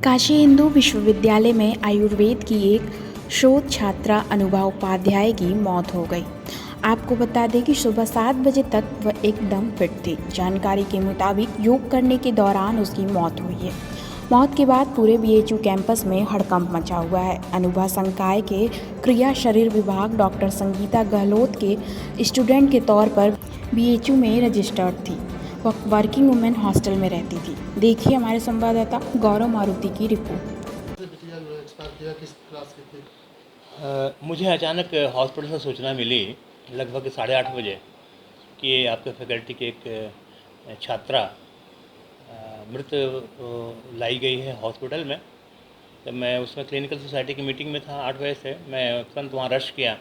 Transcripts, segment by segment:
काशी हिंदू विश्वविद्यालय में आयुर्वेद की एक शोध छात्रा अनुभा उपाध्याय की मौत हो गई। आपको बता दें कि सुबह 7 बजे तक वह एकदम फिट थी। जानकारी के मुताबिक योग करने के दौरान उसकी मौत हुई है। मौत के बाद पूरे बीएचयू कैंपस में हड़कंप मचा हुआ है। अनुभा संकाय के क्रिया शरीर विभाग डॉक्टर संगीता गहलोत के स्टूडेंट के तौर पर बीएचयू में रजिस्टर्ड थी। वह वर्किंग वुमेन हॉस्टल में रहती थी। देखिए हमारे संवाददाता गौरव मारुति की रिपोर्ट। मुझे अचानक हॉस्पिटल से सूचना मिली लगभग 8:30 बजे कि आपके फैकल्टी की एक छात्रा मृत लाई गई है हॉस्पिटल में। तो मैं उसमें क्लिनिकल सोसाइटी की मीटिंग में था 8 बजे से। मैं तुरंत वहाँ रश किया,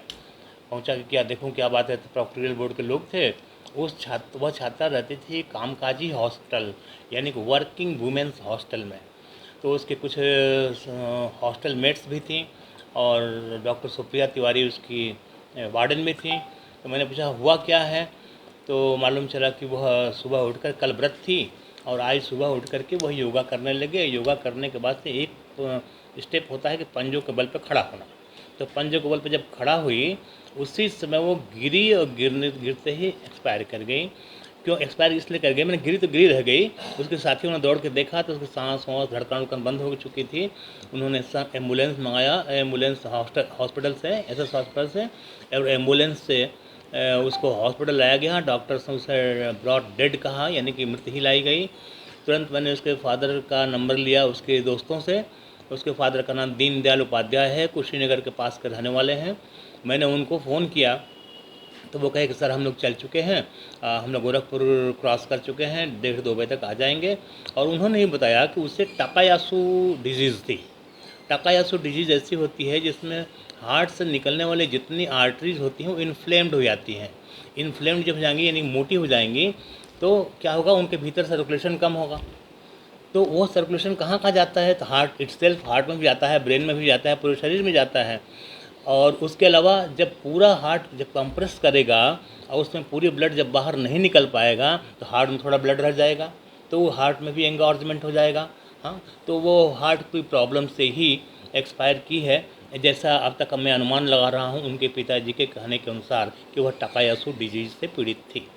पहुँचा कि क्या देखूँ क्या बात है। तो प्रोक्टोरियल बोर्ड के लोग थे। वह छात्रा रहती थी कामकाजी हॉस्टल यानी कि वर्किंग वुमेंस हॉस्टल में। तो उसके कुछ हॉस्टल मेट्स भी थी और डॉक्टर सुप्रिया तिवारी उसकी वार्डन भी थी। तो मैंने पूछा हुआ क्या है, तो मालूम चला कि वह सुबह उठकर कल व्रत थी और आज सुबह उठ कर के वह योगा करने लगे। योगा करने के बाद से एक स्टेप होता है कि पंजों के बल पर खड़ा होना। तो पंजों के बल पर जब खड़ा हुई उसी समय वो गिरी और गिरते ही एक्सपायर कर गई। क्यों एक्सपायर इसलिए कर गई, मैंने गिरी तो गिरी रह गई। उसके साथियों ने दौड़ के देखा तो उसकी सांस वाँस धड़कन उड़कन बंद हो चुकी थी। उन्होंने एम्बुलेंस मंगाया, एम्बुलेंस हॉस्पिटल से, एसएस हॉस्पिटल से, और एम्बुलेंस से उसको हॉस्पिटल लाया गया। डॉक्टर्स ने उसे ब्रॉड डेड कहा, यानी कि मृत ही लाई गई। तुरंत मैंने उसके फादर का नंबर लिया उसके दोस्तों से। उसके फादर का नाम दीनदयाल उपाध्याय है, कुशीनगर के पास के रहने वाले हैं। मैंने उनको फ़ोन किया तो वो कहे कि सर हम लोग चल चुके हैं, हम लोग गोरखपुर क्रॉस कर चुके हैं, 1:30-2 बजे तक आ जाएंगे। और उन्होंने ये बताया कि उससे टाकायासु डिजीज़ थी। टाकायासु डिजीज़ ऐसी होती है जिसमें हार्ट से निकलने वाली जितनी आर्टरीज होती हैं वो इन्फ्लेम्ड हो जाती हैं। इन्फ्लेम्ड जब हो जाएंगी यानी मोटी हो जाएंगी तो क्या होगा, उनके भीतर सर्कुलेशन कम होगा। तो वो सर्कुलेशन कहाँ कहाँ जाता है, तो हार्ट इटसेल्फ, हार्ट में भी जाता है, ब्रेन में भी जाता है, पूरे शरीर में जाता है। और उसके अलावा जब पूरा हार्ट जब कंप्रेस करेगा और उसमें पूरी ब्लड जब बाहर नहीं निकल पाएगा तो हार्ट में थोड़ा ब्लड रह जाएगा, तो वो हार्ट में भी एंगॉर्जमेंट हो जाएगा। हाँ, तो वो हार्ट की प्रॉब्लम से ही एक्सपायर की है, जैसा अब तक मैं अनुमान लगा रहा हूँ उनके पिताजी के कहने के अनुसार कि वह टाकायासु डिजीज से पीड़ित थी।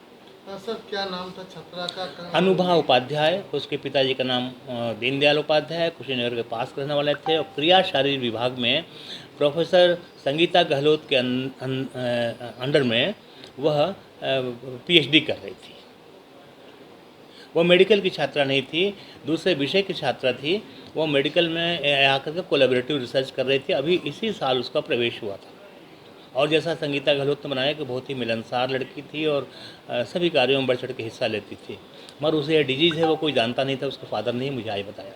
सर क्या नाम था छात्रा का? अनुभा उपाध्याय, उसके पिताजी का नाम दीनदयाल उपाध्याय, कुशीनगर के पास रहने वाले थे और क्रिया शारीर विभाग में प्रोफेसर संगीता गहलोत के अंडर में वह पीएचडी कर रही थी। वो मेडिकल की छात्रा नहीं थी, दूसरे विषय की छात्रा थी। वो मेडिकल में आकर के कोलैबोरेटिव रिसर्च कर रही थी। अभी इसी साल उसका प्रवेश हुआ था। और जैसा संगीता गहलोत ने बनाया कि बहुत ही मिलनसार लड़की थी और सभी कार्यों में बढ़ चढ़ के हिस्सा लेती थी। मगर उसे यह डिजीज़ है वो कोई जानता नहीं था, उसके फादर ने ही मुझे आज बताया।